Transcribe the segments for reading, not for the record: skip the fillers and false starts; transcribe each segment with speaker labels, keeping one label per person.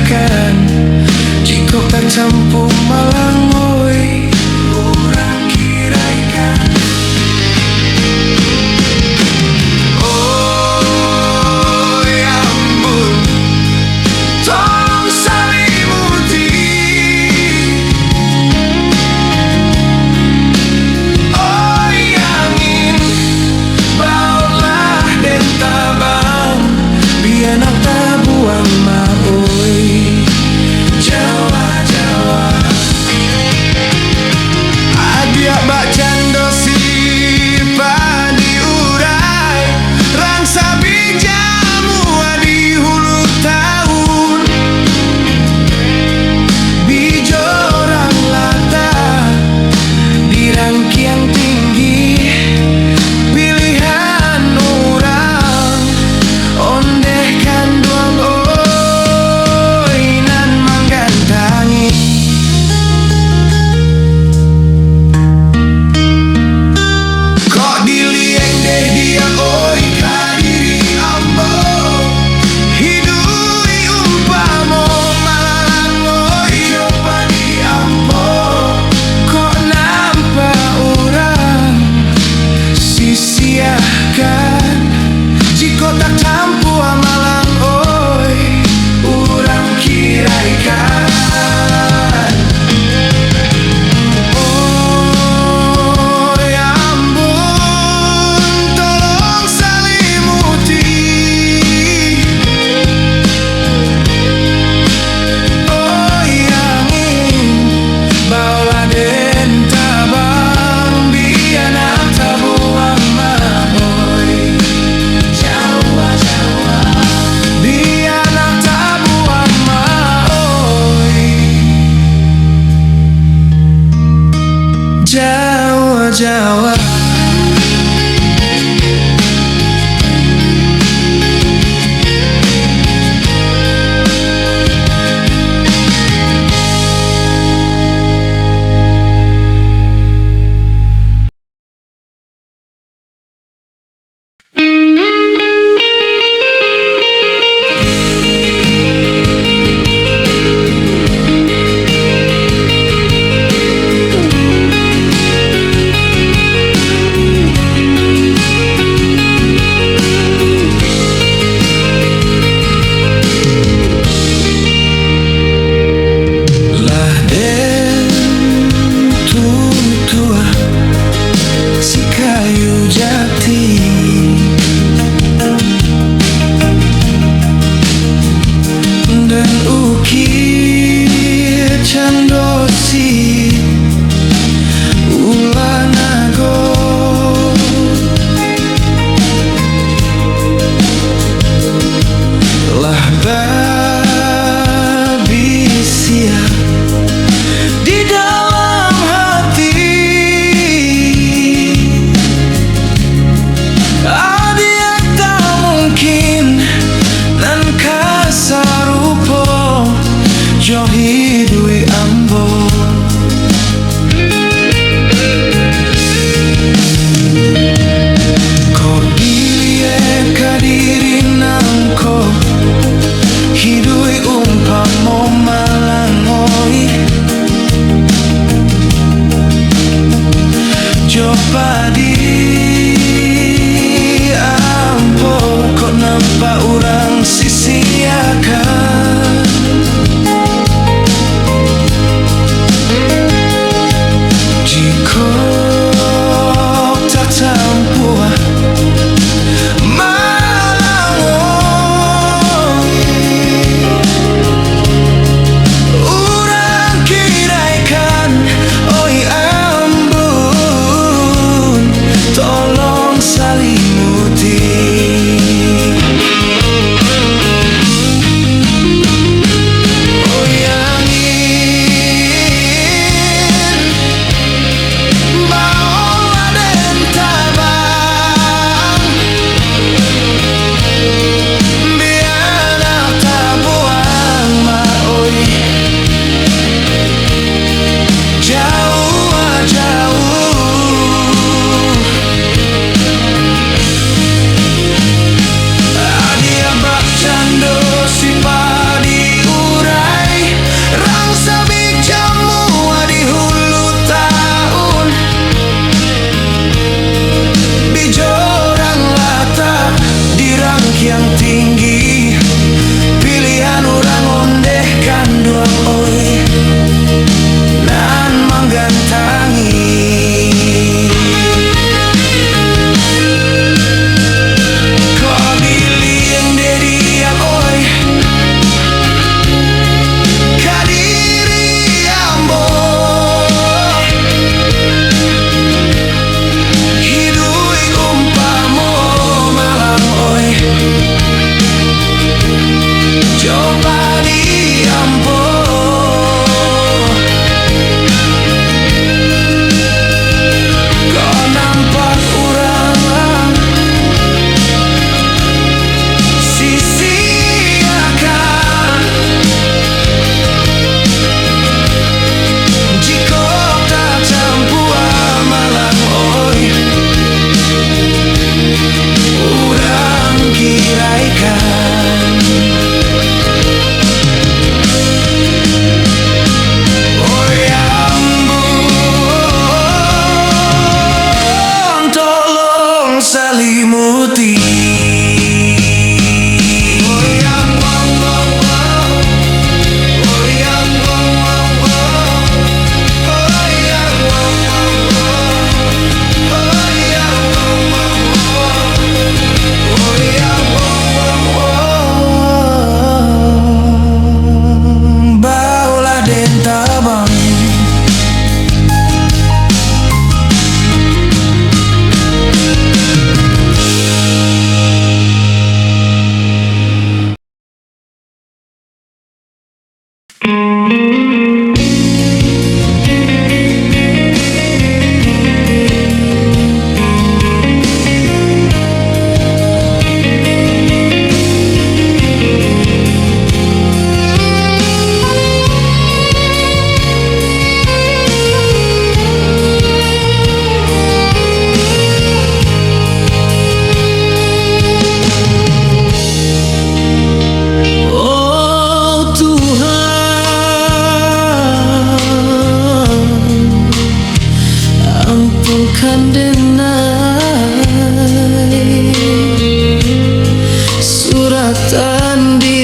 Speaker 1: siakan jika tak campur malangoi orang kiraikan. Oh ya ampun, tolong selimuti. Oh angin, bawalah dan tabang biar nak tak buang maoi. Jawa, Jawa, adia bak cando si padi urai rangsa bijamu di hulu tahun bijorang lata di rangkian tinggi pilihan orang ondehkan duang oi nan manggantangi. Kok dilieng deh dia oi kadiri ambo hidui umpamo malalang oi coba di ambo. Kok nampak orang sisiakan jika tak campur amalang oi orang kiraikan. Oh ya ampun, tolong selimuti. Oh angin, bawalah den tabang biar nak tak buang maoi. Jawa, Jawa, biar nak tak buang maoi. Jawa, Jawa.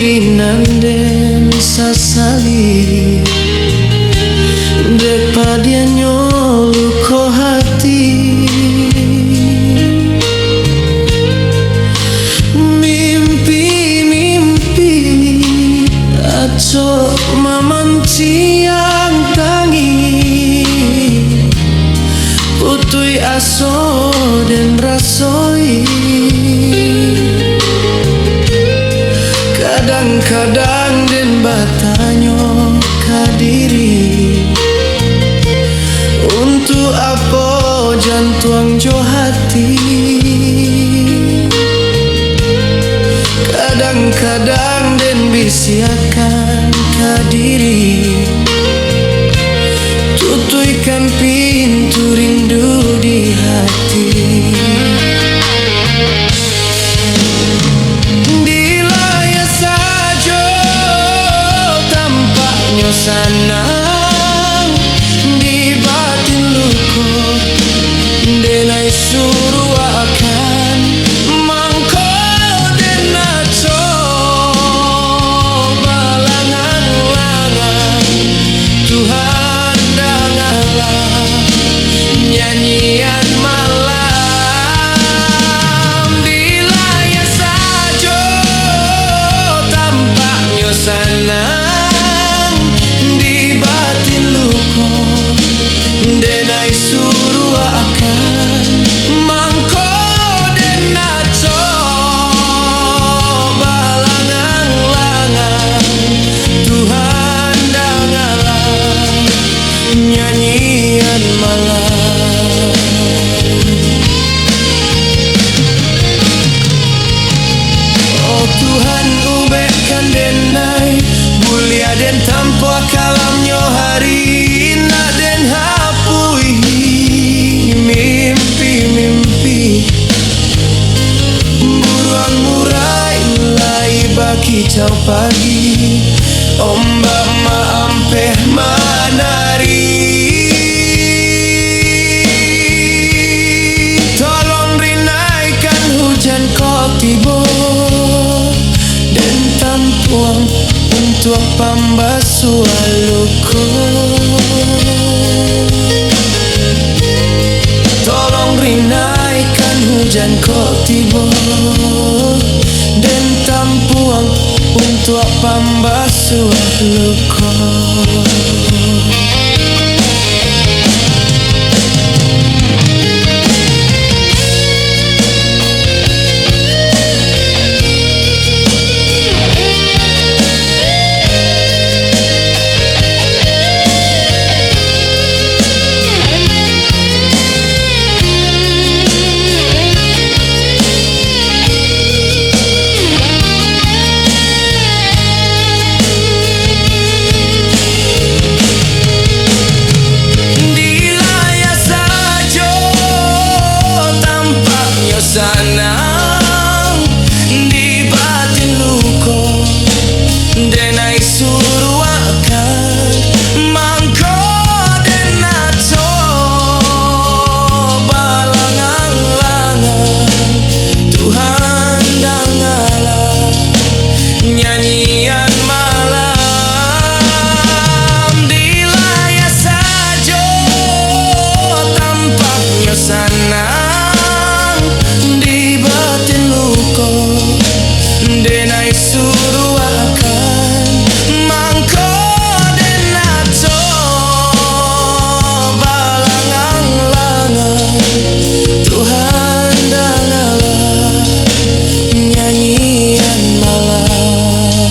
Speaker 1: diri nanden sasali daripada nyoluko hati. Mimpi-mimpi aco mamanciang tangi putui aso dan rasoi. Kadang-kadang den batanyo kadiri untuk apa jantuang jo hati. Kadang-kadang den bisiakan kadiri tutuikan pintu rindu di hati. Sanang di batin luko denai suruh akan mangko denaco balangan-langan Tuhan dangalah nyanyian malam di layar sajo tampaknya sana denai suruh akan mangko denaco balangan-langan Tuhan dangalah nyanyian malam. Oh Tuhan ubehkan denai mulia den tanpa kalamnya hari den hapui mimpi-mimpi buruan murai lai bagi jauh pagi ombak maampeh menari. Tolong rinaikan hujan kau tiba dan tampuang untuk pembasuh luka. Tolong rinaikan hujan kau tiba dan tampuang untuk pembasuh luka. Sanang di batin luko denai suruh akan mangko denaco balangan-langan Tuhan dangalah nyanyian malam di layar sajo tampaknya sana denai suruh akan mangko denaco balangan-langan Tuhan dangalah nyanyian malam.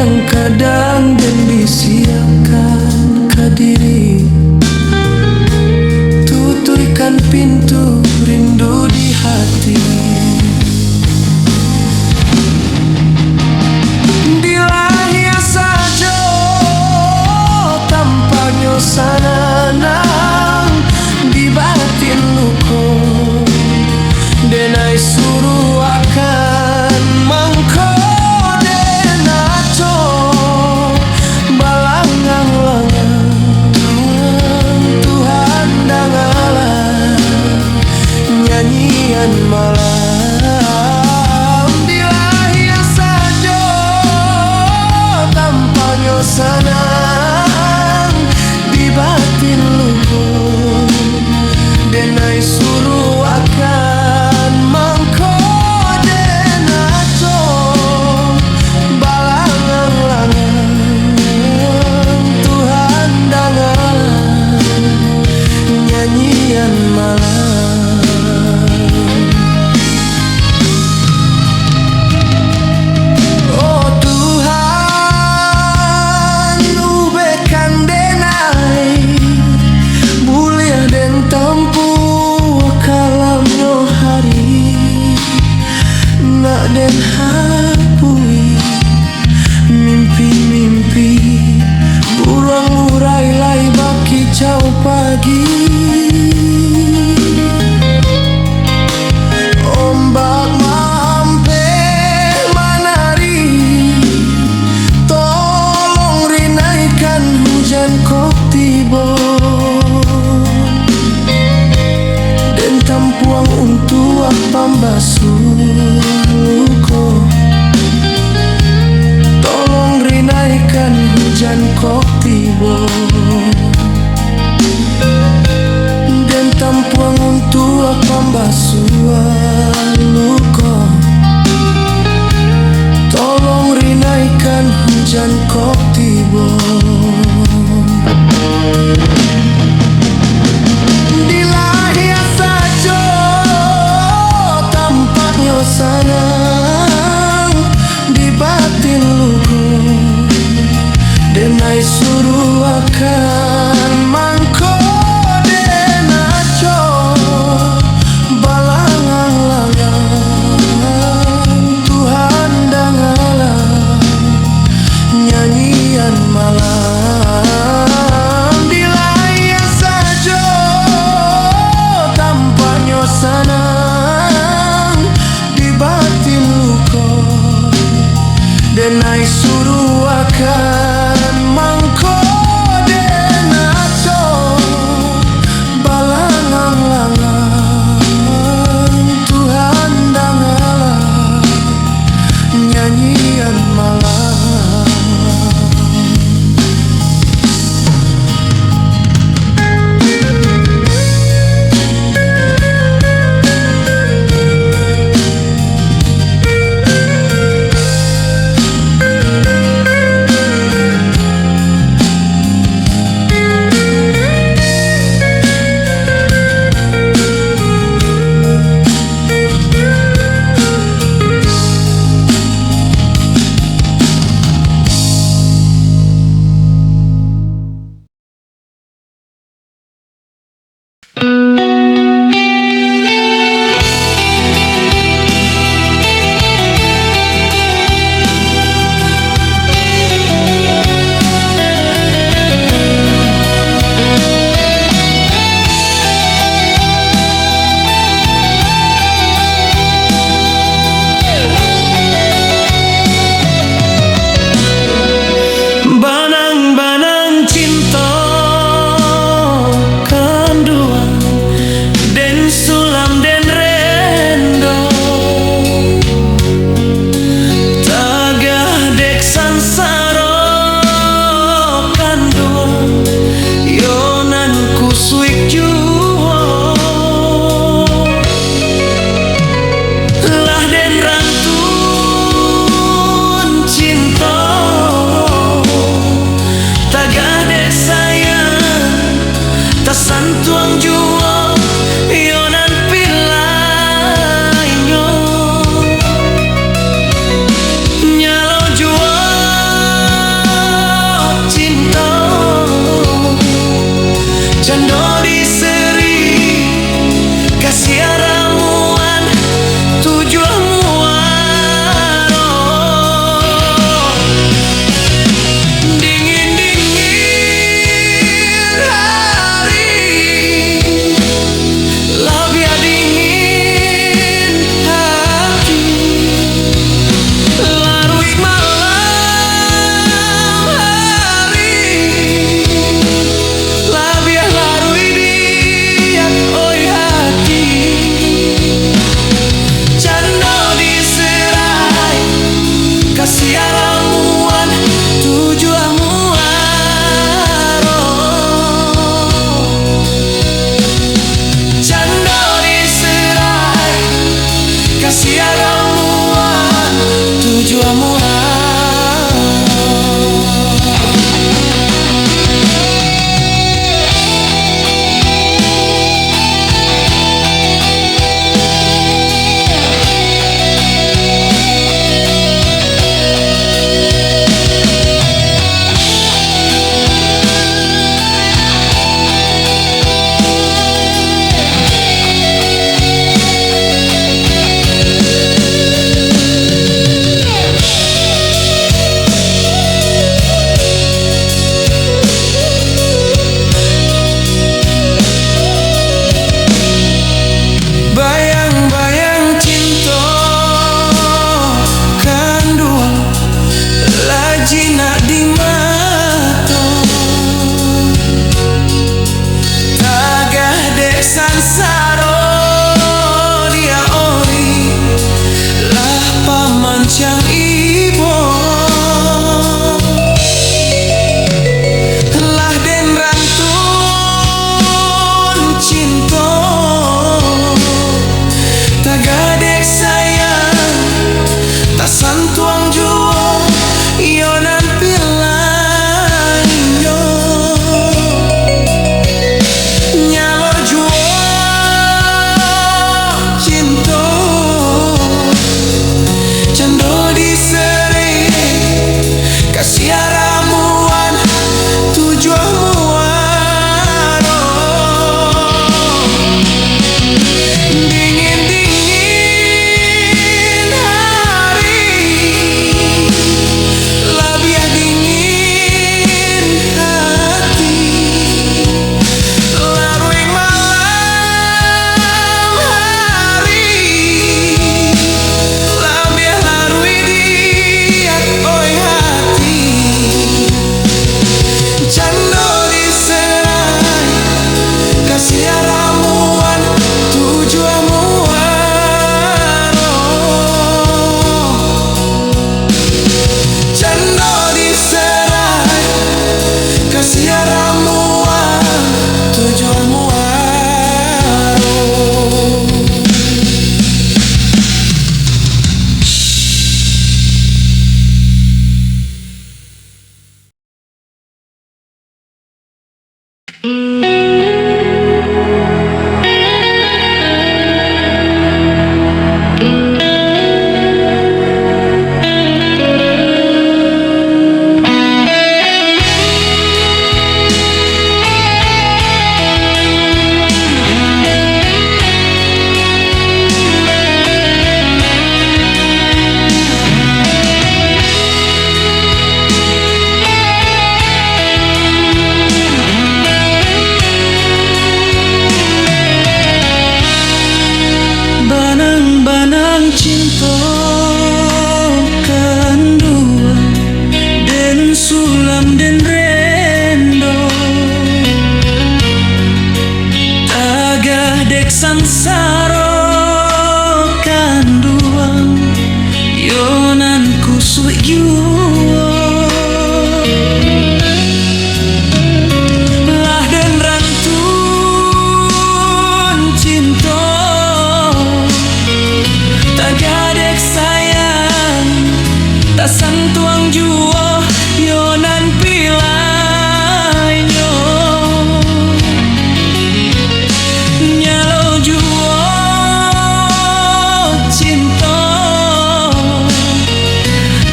Speaker 1: yang kadang dan disiapkan ke diri, tutupkan pintu rindu di hati. Dilahir saja tampaknya sananang di batin luko, denai suruh akan mengkode naco balangang-langang Tuhan dan Allah nyanyian malam. Dilahir saja tampaknya sanang di batin luhur, denai suruh akan mengkode naco balangang-langang Tuhan dan Allah nyanyian malam. Oh Tuhan, ubahkan denai mulia dan tempuh kalamnya hari, nak den hapui mimpi-mimpi burang urai lai baki jauh pagi. Ombak mampe menari, tolong rinaikan hujan kok tiba, dan tampuang untuk pembasuh luko. Tolong rinaikan hujan kok tiba, dan tampuang untuk pembasuh luko. Tolong rinaikan hujan kok tiba. Dilahir saja tampaknya sanang di batin luku, denai suruh akan mangkode naco balangang-langang Tuhan dan Allah nyanyian malam. Dilahir saja tampaknya sanang di batin luko, denai suruh akan mangkode kasih ramuan tujuan murah.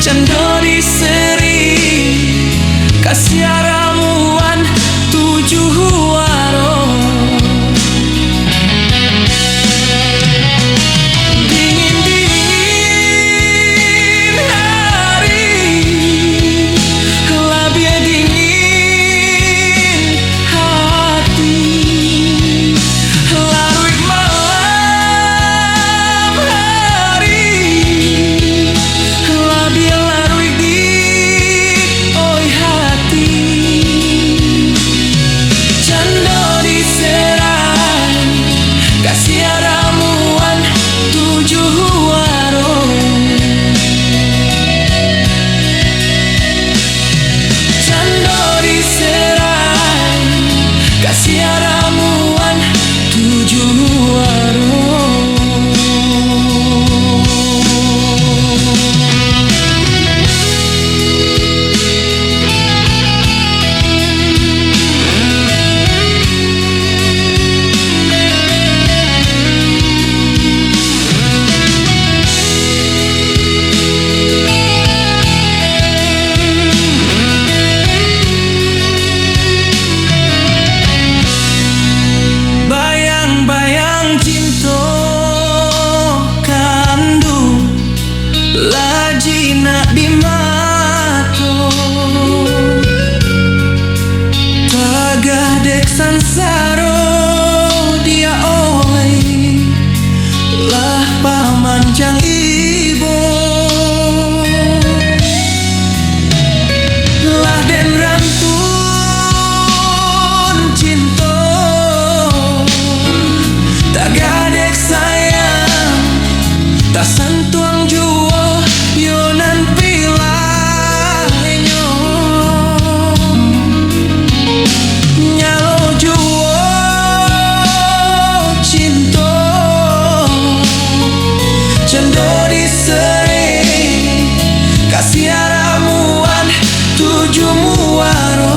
Speaker 2: Candori
Speaker 1: Lajina di mato Tagah dek sansaro dia oi lah pamanjang ibo lah den rantun cinta Tagah dek sayang tak santuang juo yonan pilanyo nyalo juo cinta cendo disering kasih ramuan tujuh muaro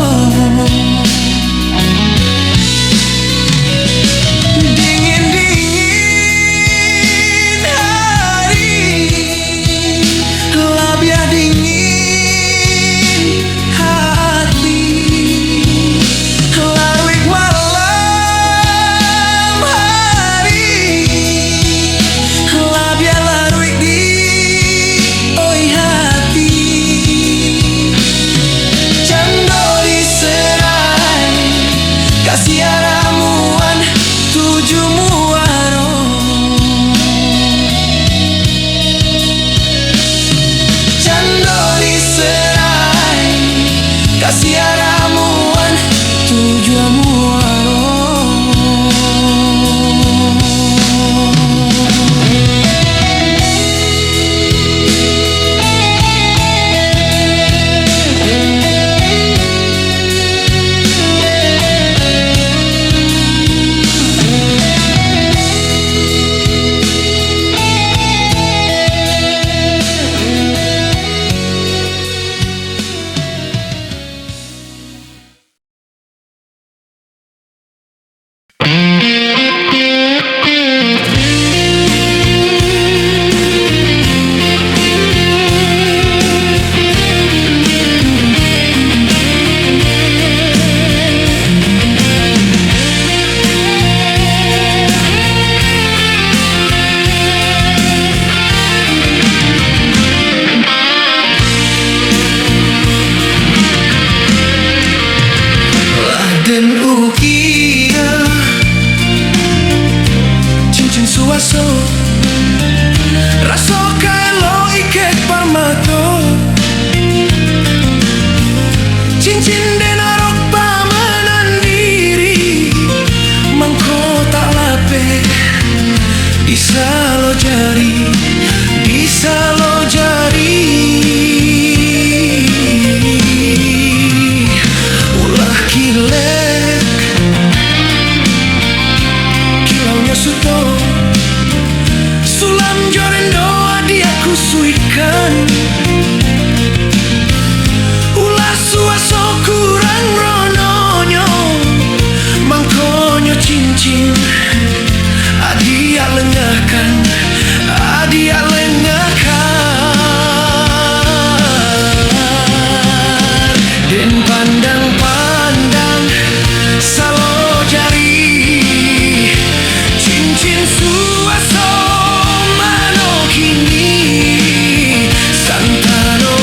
Speaker 1: kasih ramuan tujuh muaro Den ukia cincin suaso raso kaelo iket parmato cincin den arok pamanan diri mangko tak lape bisa lo jari ulah kilek kilaunya suto sulam joren doa dia kusuikan ulah suaso kurang rononyo mangkonyo cincin adia lengahkan den pandang-pandang salo jari cincin suaso mano kini santano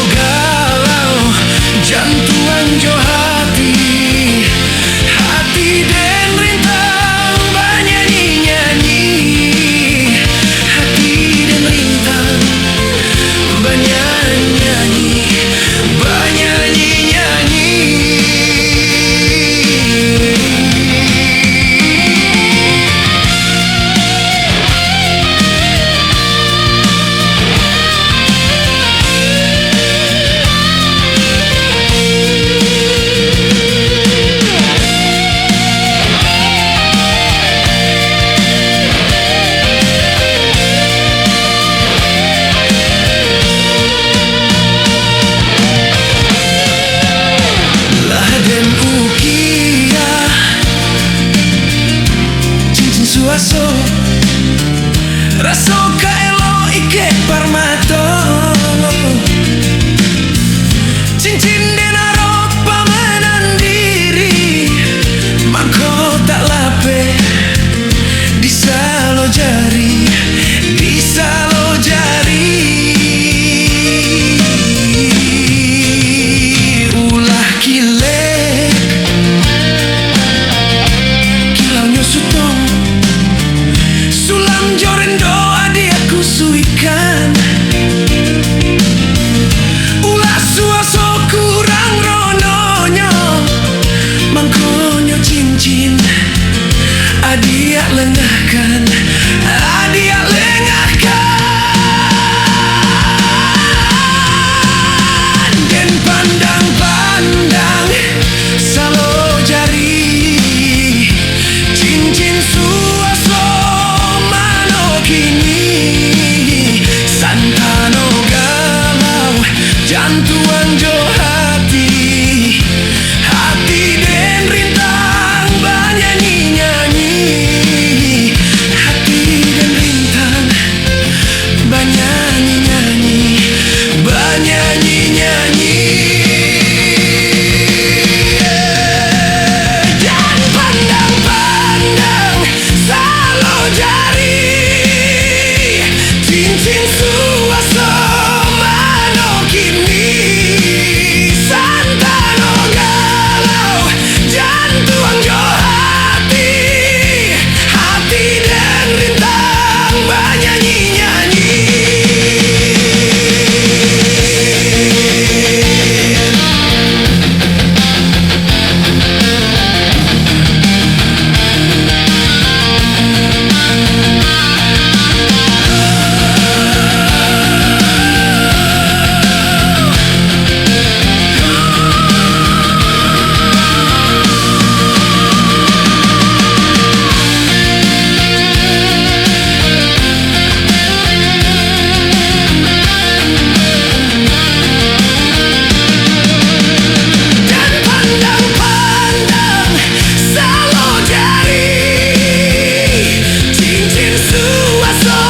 Speaker 1: suikan. Ulah suaso kurang rononyo, mangkonyo cincin adia lengahkan, adia lengahkan. Den pandang-pandang salo jari, cincin suaso mano kini, santano galau jantuan jo hati, hati den rintang banyanyi-nyanyi, hati den rintang banyanyi-nyanyi, banyanyi-nyanyi. Dan pandang-pandang salo jari, cincin suaso mano kini, santano galau jantuan jo hati, hati dan rintang banyanyi-nyanyi. Dan pandang-pandang salo jari, cincin suaso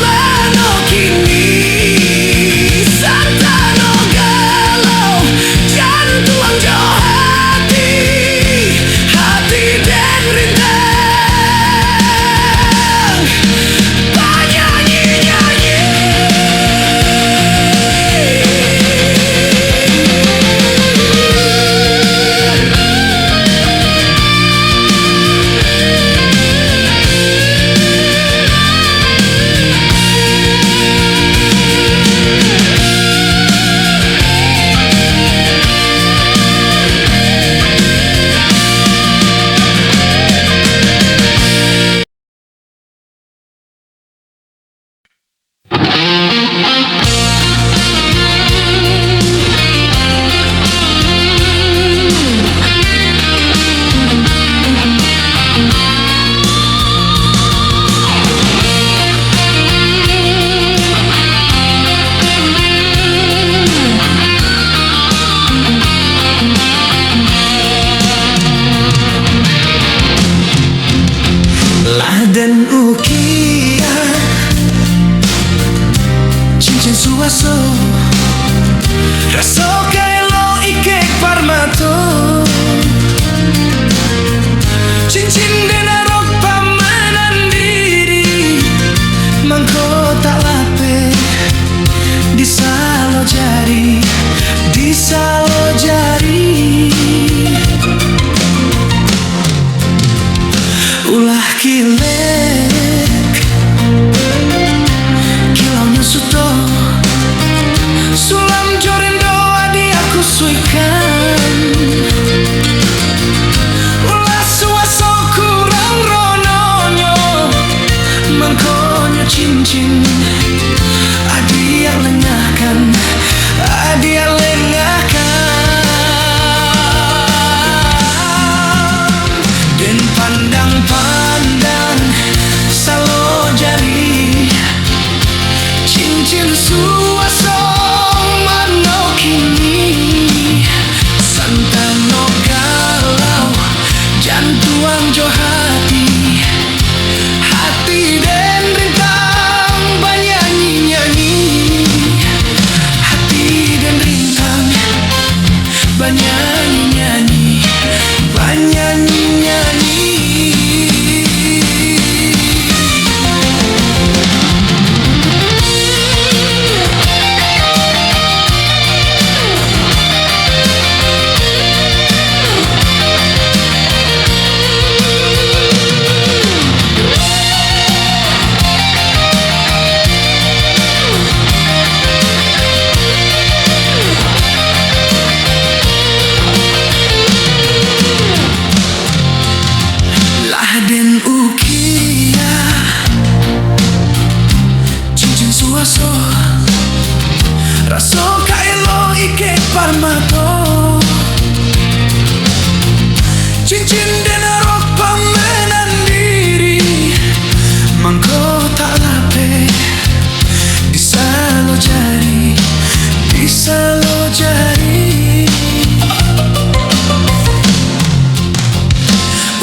Speaker 1: mano kini, santano galau jantuan jo hati, hati den rintang banyanyi-nyanyi. Laden ukia cincin suaso, raso kaelo ikek parmato, cincin denarok pamanan diri, mangko tak lape di salo jari, di salo jari. Ulah kilek kilaunya suto, sulam jorin doa di aku suikan. Ulah suaso kurang rononyo, mangkonyo cincin adia lengahkan, adia lengahkan. Den pandang-pandang salo jari, cincin suaso mano kini, santano galau jantuan jo hati, hati den rintang banyanyi-nyanyi, hati den rintang banyanyi-nyanyi, banyanyi-nyanyi. Raso kaelo ike parmato cincin dan rok pamenan diri mangko tak lape bisa lo jari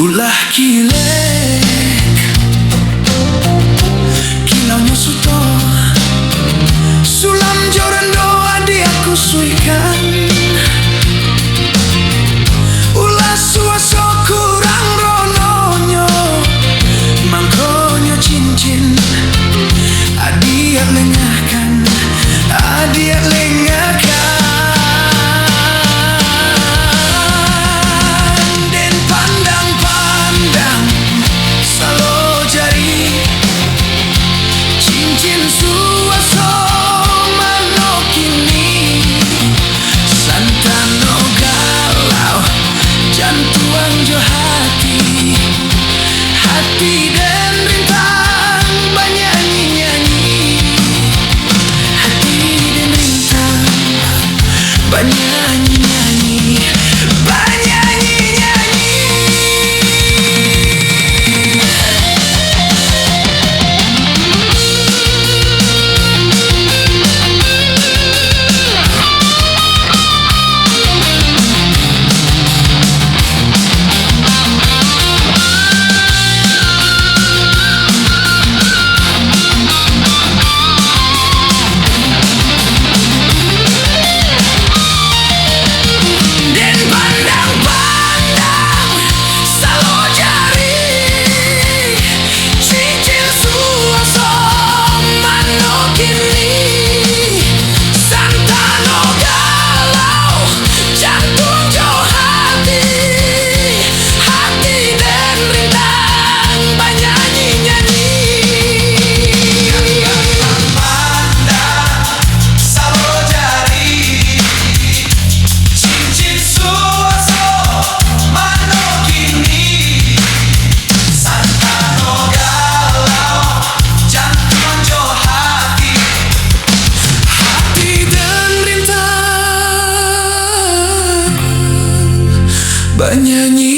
Speaker 1: ulah kilek kilaunya suto sulam joran doa di aku suikan ulah suaso kurang rononyo mangkonyo cincin adiak lengahkan adiak lengahkan den pandang-pandang salo jari cincin suaso manokini santano galau jantuang jo hati dan rintang banyanyi-nyanyi hati dan rintang banyanyi-nyanyi banyanyi-nyanyi. Banyanyi